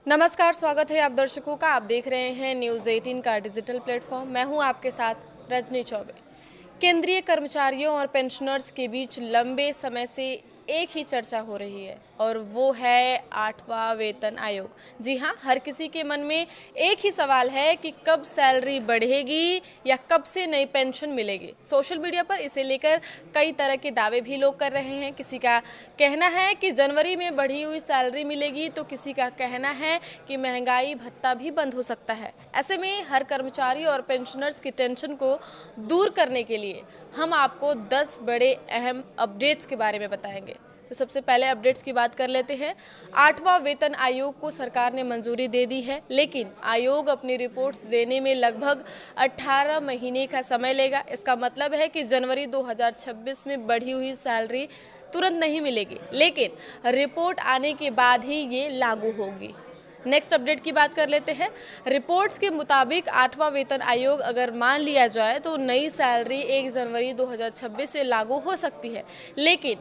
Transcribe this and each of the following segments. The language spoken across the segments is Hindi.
नमस्कार, स्वागत है आप दर्शकों का। आप देख रहे हैं न्यूज़ 18 का डिजिटल प्लेटफॉर्म। मैं हूं आपके साथ रजनी चौबे। केंद्रीय कर्मचारियों और पेंशनर्स के बीच लंबे समय से एक ही चर्चा हो रही है और वो है 8वां वेतन आयोग। जी हाँ, हर किसी के मन में एक ही सवाल है कि कब सैलरी बढ़ेगी या कब से नई पेंशन मिलेगी। सोशल मीडिया पर इसे लेकर कई तरह के दावे भी लोग कर रहे हैं। किसी का कहना है कि जनवरी में बढ़ी हुई सैलरी मिलेगी, तो किसी का कहना है कि महंगाई भत्ता भी बंद हो सकता है। ऐसे में हर कर्मचारी और पेंशनर्स की टेंशन को दूर करने के लिए हम आपको 10 बड़े अहम अपडेट्स के बारे में बताएंगे। तो सबसे पहले अपडेट्स की बात कर लेते हैं। 8वां वेतन आयोग को सरकार ने मंजूरी दे दी है, लेकिन आयोग अपनी रिपोर्ट्स देने में लगभग 18 महीने का समय लेगा। इसका मतलब है कि जनवरी 2026 में बढ़ी हुई सैलरी तुरंत नहीं मिलेगी, लेकिन रिपोर्ट आने के बाद ही ये लागू होगी। नेक्स्ट अपडेट की बात कर लेते हैं। रिपोर्ट्स के मुताबिक 8वां वेतन आयोग अगर मान लिया जाए तो नई सैलरी 1 जनवरी 2026 से लागू हो सकती है, लेकिन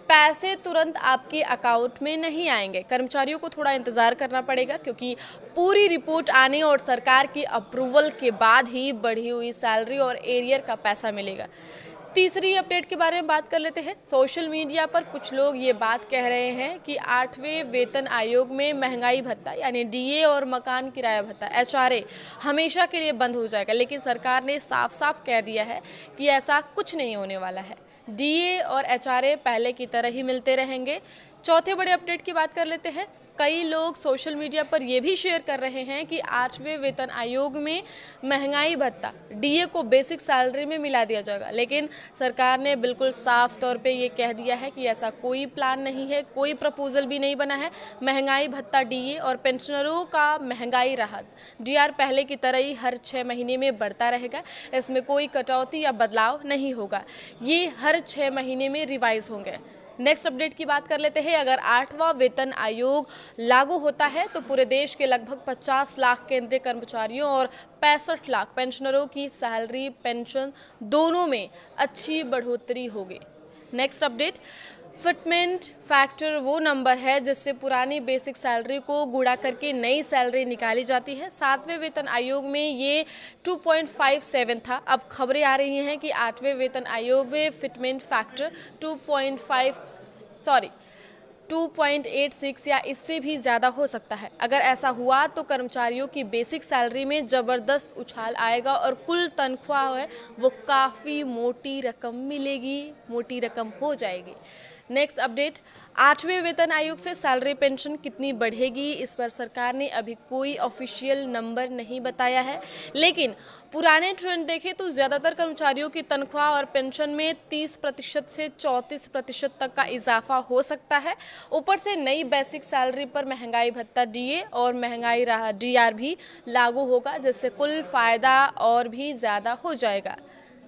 पैसे तुरंत आपके अकाउंट में नहीं आएंगे। कर्मचारियों को थोड़ा इंतजार करना पड़ेगा, क्योंकि पूरी रिपोर्ट आने और सरकार की अप्रूवल के बाद ही बढ़ी हुई सैलरी और एरियर का पैसा मिलेगा। तीसरी अपडेट के बारे में बात कर लेते हैं। सोशल मीडिया पर कुछ लोग ये बात कह रहे हैं कि 8वें वेतन आयोग में महंगाई भत्ता यानी डीए और मकान किराया भत्ता एचआरए हमेशा के लिए बंद हो जाएगा, लेकिन सरकार ने साफ साफ कह दिया है कि ऐसा कुछ नहीं होने वाला है। डीए और एचआरए पहले की तरह ही मिलते रहेंगे। चौथे बड़े अपडेट की बात कर लेते हैं। कई लोग सोशल मीडिया पर यह भी शेयर कर रहे हैं कि 8वें वेतन आयोग में महंगाई भत्ता डीए को बेसिक सैलरी में मिला दिया जाएगा, लेकिन सरकार ने बिल्कुल साफ तौर पे ये कह दिया है कि ऐसा कोई प्लान नहीं है, कोई प्रपोजल भी नहीं बना है। महंगाई भत्ता डीए और पेंशनरों का महंगाई राहत डीआर पहले की तरह ही हर 6 महीने में बढ़ता रहेगा। इसमें कोई कटौती या बदलाव नहीं होगा। ये हर 6 महीने में रिवाइज होंगे। नेक्स्ट अपडेट की बात कर लेते हैं। अगर 8वां वेतन आयोग लागू होता है तो पूरे देश के लगभग 50 लाख केंद्रीय कर्मचारियों और 65 लाख पेंशनरों की सैलरी पेंशन दोनों में अच्छी बढ़ोतरी होगी। नेक्स्ट अपडेट, फिटमेंट फैक्टर वो नंबर है जिससे पुरानी बेसिक सैलरी को गुणा करके नई सैलरी निकाली जाती है। 7वें वेतन आयोग में ये 2.57 था। अब खबरें आ रही हैं कि 8वें वेतन आयोग में फिटमेंट फैक्टर 2.86 या इससे भी ज़्यादा हो सकता है। अगर ऐसा हुआ तो कर्मचारियों की बेसिक सैलरी में ज़बरदस्त उछाल आएगा और कुल तनख्वाह है वो काफ़ी मोटी रकम मिलेगी, मोटी रकम हो जाएगी। नेक्स्ट अपडेट, 8वें वेतन आयोग से सैलरी पेंशन कितनी बढ़ेगी, इस पर सरकार ने अभी कोई ऑफिशियल नंबर नहीं बताया है, लेकिन पुराने ट्रेंड देखें तो ज़्यादातर कर्मचारियों की तनख्वाह और पेंशन में 30% से 34% तक का इजाफा हो सकता है। ऊपर से नई बेसिक सैलरी पर महंगाई भत्ता डीए और महंगाई राहत डीआर भी लागू होगा, जिससे कुल फायदा और भी ज़्यादा हो जाएगा।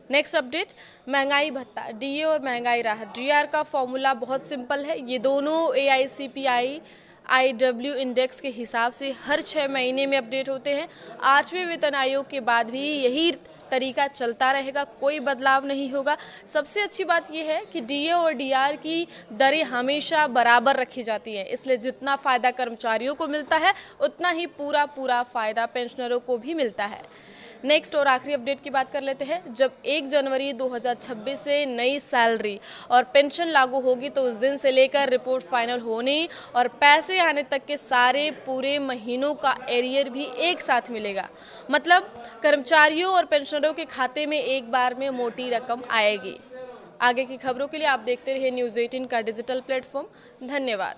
नेक्स्ट अपडेट, महंगाई भत्ता डीए और महंगाई राहत डीआर का फॉर्मूला बहुत सिंपल है। ये दोनों एआईसीपीआई आईडब्ल्यू इंडेक्स के हिसाब से हर 6 महीने में अपडेट होते हैं। 8वें वेतन आयोग के बाद भी यही तरीका चलता रहेगा, कोई बदलाव नहीं होगा। सबसे अच्छी बात यह है कि डीए और डीआर की दरें हमेशा बराबर रखी जाती हैं, इसलिए जितना फ़ायदा कर्मचारियों को मिलता है उतना ही पूरा फ़ायदा पेंशनरों को भी मिलता है। नेक्स्ट और आखिरी अपडेट की बात कर लेते हैं। जब 1 जनवरी 2026 से नई सैलरी और पेंशन लागू होगी तो उस दिन से लेकर रिपोर्ट फाइनल होने और पैसे आने तक के सारे पूरे महीनों का एरियर भी एक साथ मिलेगा। मतलब कर्मचारियों और पेंशनरों के खाते में एक बार में मोटी रकम आएगी। आगे की खबरों के लिए आप देखते रहिए न्यूज़ 18 का डिजिटल प्लेटफॉर्म। धन्यवाद।